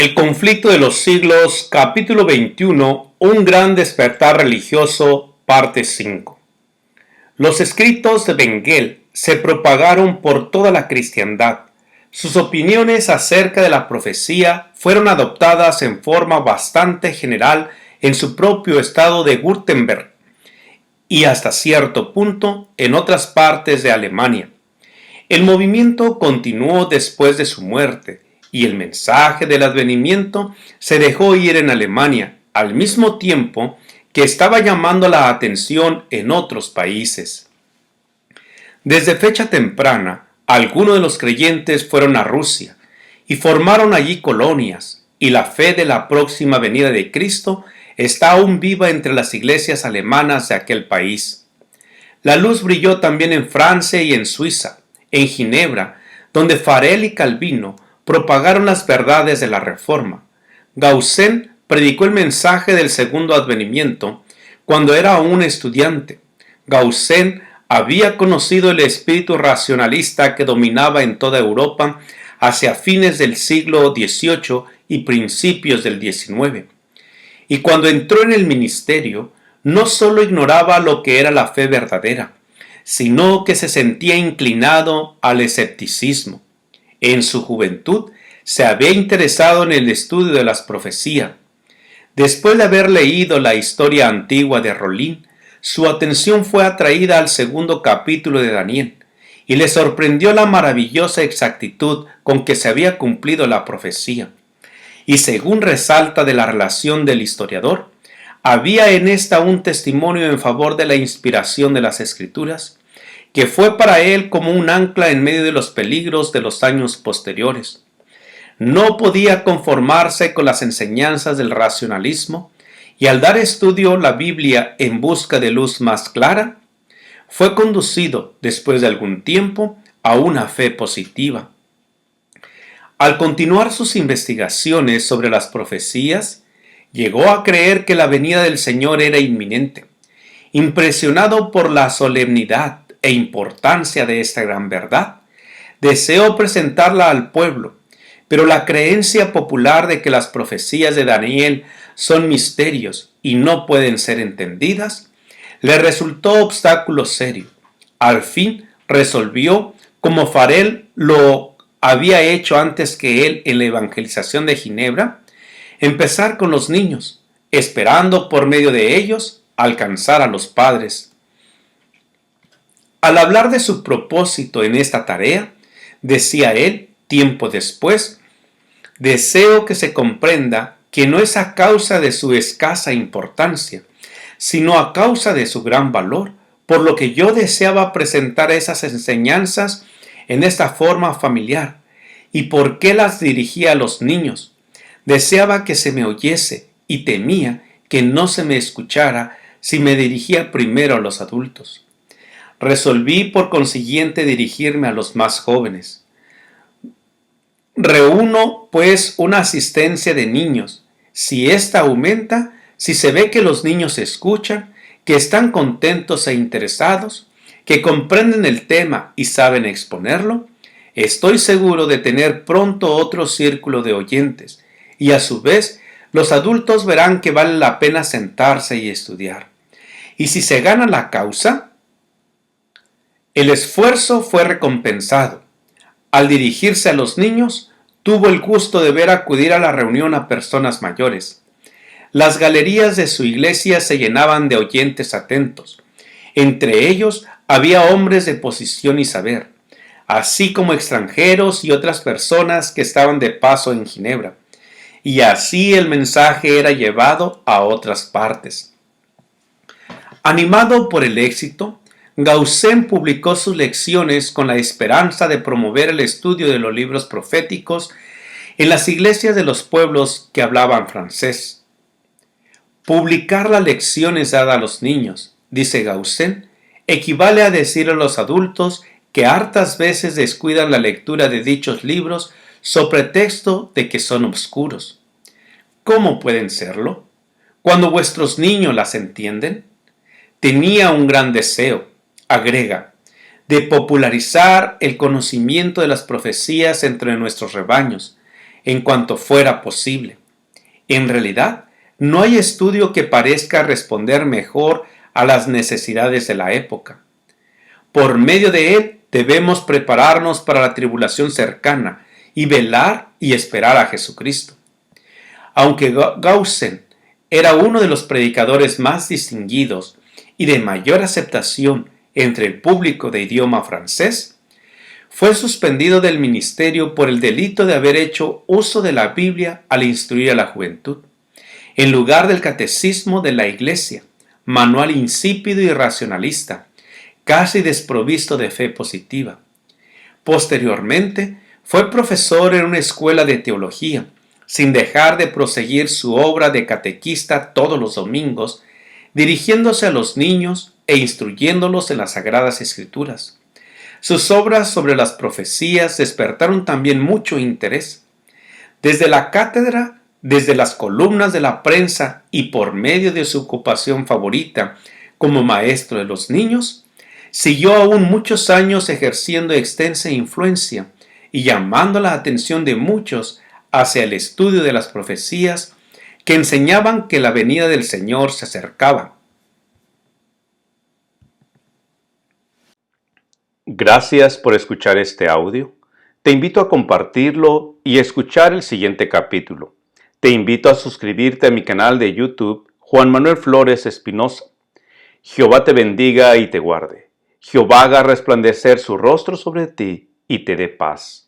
El conflicto de los siglos, capítulo 21, un gran despertar religioso, parte 5. Los escritos de Bengel se propagaron por toda la cristiandad. Sus opiniones acerca de la profecía fueron adoptadas en forma bastante general en su propio estado de Württemberg y hasta cierto punto en otras partes de Alemania. El movimiento continuó después de su muerte, y el mensaje del advenimiento se dejó oír en Alemania, al mismo tiempo que estaba llamando la atención en otros países. Desde fecha temprana, algunos de los creyentes fueron a Rusia y formaron allí colonias, y la fe de la próxima venida de Cristo está aún viva entre las iglesias alemanas de aquel país. La luz brilló también en Francia y en Suiza, en Ginebra, donde Farel y Calvino propagaron las verdades de la Reforma. Gaussen predicó el mensaje del segundo advenimiento cuando era aún estudiante. Gaussen había conocido el espíritu racionalista que dominaba en toda Europa hacia fines del siglo XVIII y principios del XIX. Y cuando entró en el ministerio, no sólo ignoraba lo que era la fe verdadera, sino que se sentía inclinado al escepticismo. En su juventud se había interesado en el estudio de las profecías. Después de haber leído la historia antigua de Rollin, su atención fue atraída al segundo capítulo de Daniel, y le sorprendió la maravillosa exactitud con que se había cumplido la profecía. Y según resalta de la relación del historiador, había en esta un testimonio en favor de la inspiración de las Escrituras, que fue para él como un ancla en medio de los peligros de los años posteriores. No podía conformarse con las enseñanzas del racionalismo, y al dar estudio la Biblia en busca de luz más clara, fue conducido, después de algún tiempo, a una fe positiva. Al continuar sus investigaciones sobre las profecías, llegó a creer que la venida del Señor era inminente. Impresionado por la solemnidad e importancia de esta gran verdad, deseó presentarla al pueblo, pero la creencia popular de que las profecías de Daniel son misterios y no pueden ser entendidas, le resultó obstáculo serio. Al fin resolvió, como Farel lo había hecho antes que él en la evangelización de Ginebra, empezar con los niños, esperando por medio de ellos alcanzar a los padres. Al hablar de su propósito en esta tarea, decía él, tiempo después, deseo que se comprenda que no es a causa de su escasa importancia, sino a causa de su gran valor, por lo que yo deseaba presentar esas enseñanzas en esta forma familiar, y por qué las dirigía a los niños. Deseaba que se me oyese, y temía que no se me escuchara si me dirigía primero a los adultos. Resolví por consiguiente dirigirme a los más jóvenes. Reúno pues una asistencia de niños. Si ésta aumenta, si se ve que los niños escuchan, que están contentos e interesados, que comprenden el tema y saben exponerlo, estoy seguro de tener pronto otro círculo de oyentes, y a su vez los adultos verán que vale la pena sentarse y estudiar. Y si se gana la causa, el esfuerzo fue recompensado. Al dirigirse a los niños, tuvo el gusto de ver acudir a la reunión a personas mayores. Las galerías de su iglesia se llenaban de oyentes atentos. Entre ellos había hombres de posición y saber, así como extranjeros y otras personas que estaban de paso en Ginebra. Y así el mensaje era llevado a otras partes. Animado por el éxito, Gaussen publicó sus lecciones con la esperanza de promover el estudio de los libros proféticos en las iglesias de los pueblos que hablaban francés. Publicar las lecciones dadas a los niños, dice Gaussen, equivale a decir a los adultos que hartas veces descuidan la lectura de dichos libros sobre pretexto de que son obscuros. ¿Cómo pueden serlo? Cuando vuestros niños las entienden. Tenía un gran deseo, agrega, de popularizar el conocimiento de las profecías entre nuestros rebaños, en cuanto fuera posible. En realidad, no hay estudio que parezca responder mejor a las necesidades de la época. Por medio de él debemos prepararnos para la tribulación cercana y velar y esperar a Jesucristo. Aunque Gaussen era uno de los predicadores más distinguidos y de mayor aceptación entre el público de idioma francés, fue suspendido del ministerio por el delito de haber hecho uso de la Biblia al instruir a la juventud, en lugar del catecismo de la Iglesia, manual insípido y racionalista, casi desprovisto de fe positiva. Posteriormente, fue profesor en una escuela de teología, sin dejar de proseguir su obra de catequista todos los domingos, dirigiéndose a los niños e instruyéndolos en las Sagradas Escrituras. Sus obras sobre las profecías despertaron también mucho interés. Desde la cátedra, desde las columnas de la prensa y por medio de su ocupación favorita como maestro de los niños, siguió aún muchos años ejerciendo extensa influencia y llamando la atención de muchos hacia el estudio de las profecías que enseñaban que la venida del Señor se acercaba. Gracias por escuchar este audio. Te invito a compartirlo y escuchar el siguiente capítulo. Te invito a suscribirte a mi canal de YouTube, Juan Manuel Flores Espinosa. Jehová te bendiga y te guarde. Jehová haga resplandecer su rostro sobre ti y te dé paz.